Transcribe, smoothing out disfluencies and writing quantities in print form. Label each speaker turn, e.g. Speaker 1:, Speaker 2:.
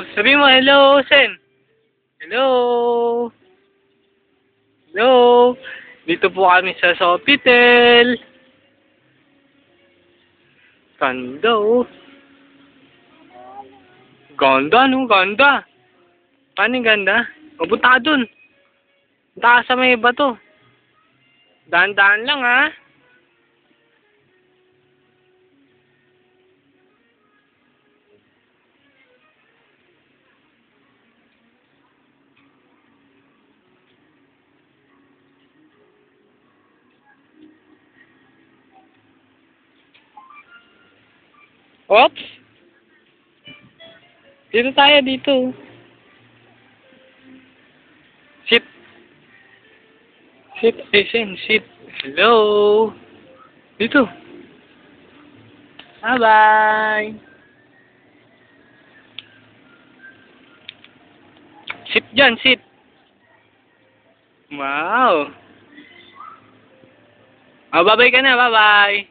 Speaker 1: Sabi mo, hello, Sen. Hello. Hello. Dito po kami sa Sofitel. Ganda, oh. Ganda, no? Ganda. Paano yung ganda? Mapunta ka dun. Punta ka sa may bato. Daan-daan lang, ha? Oops! Dito tayo, dito. Sit. Sit, Sen, sit. Hello. Dito. Bye-bye. Sit dyan, sit. Wow. Oh, bye-bye ka na, bye-bye.